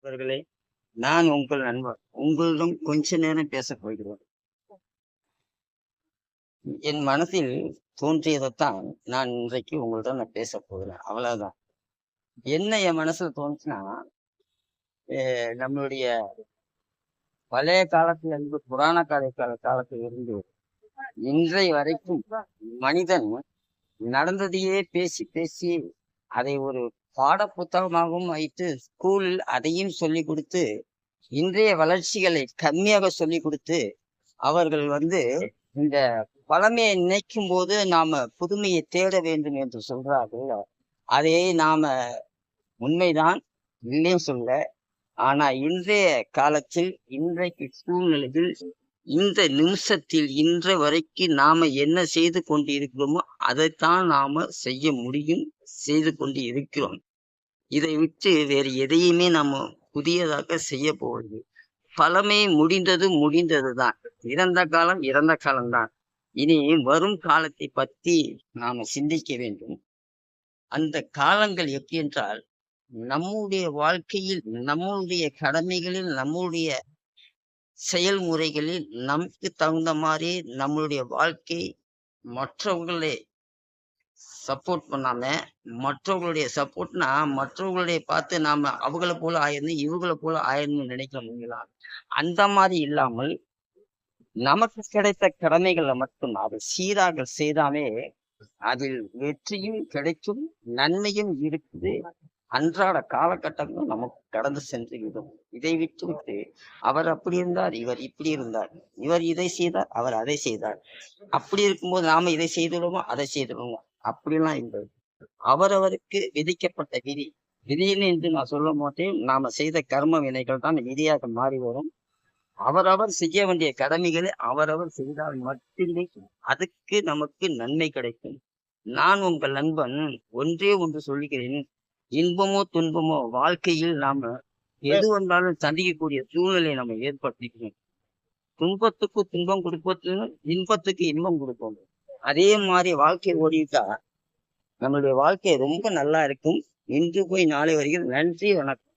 அவர்களே, நான் உங்கள் நண்பர். உங்களிடம் கொஞ்ச நேரம் பேசப் போகிறேன். என் மனதில் தோன்றியதைத்தான் நான் இன்றைக்கு உங்களிடம் நான் பேசப் போகிறேன். அவ்வளவுதான். என்ன என் மனசுல தோணுச்சுன்னா, நம்மளுடைய பழைய காலத்துல இருந்து புராண காலத்துல இருந்து இன்றைய வரைக்கும் மனிதன் நடந்ததையே பேசி பேசி அதை ஒரு பாட புத்தகமாகவும் வைத்து ஸ்கூலில் அதையும் சொல்லி கொடுத்து இன்றைய வளர்ச்சிகளை கம்மியாக சொல்லி கொடுத்து அவர்கள் இந்த பழமையை நினைக்கும் போது நாம புதுமையை தேட வேண்டும் என்று சொல்றார்கள். அதே நாம உண்மைதான், இல்லையும் சொல்ல. ஆனா இன்றைய காலத்தில் இன்றைக்கு சூழ்நிலையில் இந்த நிமிஷத்தில் இன்ற வரைக்கும் நாம என்ன செய்து கொண்டு இருக்கிறோமோ அதைத்தான் நாம செய்ய முடியும், செய்து கொண்டு இருக்கிறோம். இதை விட்டு வேறு எதையுமே நம்ம புதியதாக செய்ய போவது. பழமை முடிந்ததுதான். இறந்த காலம் இறந்த காலம்தான். இனி வரும் காலத்தை பற்றி நாம சிந்திக்க வேண்டும். அந்த காலங்கள் எப்படி என்றால், நம்முடைய வாழ்க்கையில், நம்முடைய கடமைகளில், நம்முடைய செயல்முறைகளில் நமக்கு தகுந்த மாதிரி நம்மளுடைய வாழ்க்கை மற்றவங்களே சப்போர்ட் பண்ணாம, மற்றவங்களுடைய சப்போர்ட்னா மற்றவங்களுடைய பார்த்து நாம அவங்கள போல ஆயிரணும் இவங்கள போல ஆயிரணும்னு நினைக்கிறோம். அந்த மாதிரி இல்லாமல் நமக்கு கிடைத்த கடமைகளை மட்டும் அதை சீராக செய்தாலே அதில் வெற்றியும் கிடைக்கும், நன்மையும் இருக்குது. அன்றாட காலகட்டங்கள் நமக்கு கடந்து சென்று விடும். இதை விட்டு அவர் அப்படி இருந்தார், இவர் இப்படி இருந்தார், இவர் இதை செய்தார், அவர் அதை செய்தார், அப்படி இருக்கும்போது நாம இதை செய்துடுவோமோ அதை செய்துடுவோமோ அப்படிலாம் இல்லை. அவரவருக்கு விதிக்கப்பட்ட விதின்னு என்று நான் சொல்ல மாட்டேன். நாம செய்த கர்ம வினைகள் தான் விதியாக மாறி வரும். அவரவர் செய்ய வேண்டிய கடமைகளை அவரவர் செய்தால் மட்டுமே அதுக்கு நமக்கு நன்மை கிடைக்கும். நான் உங்கள் நண்பன் ஒன்றே ஒன்று சொல்லுகிறேன். இன்பமோ துன்பமோ வாழ்க்கையில் நாம எது வந்தாலும் சந்திக்கக்கூடிய சூழ்நிலையை நம்ம ஏற்படுத்திக்கணும். துன்பத்துக்கு துன்பம் கொடுப்பது, இன்பத்துக்கு இன்பம் கொடுப்போம். அதே மாதிரி வாழ்க்கை ஓடிட்டா நம்மளுடைய வாழ்க்கை ரொம்ப நல்லா இருக்கும். இன்று போய் நாளை வருகிறது. நன்றி, வணக்கம்.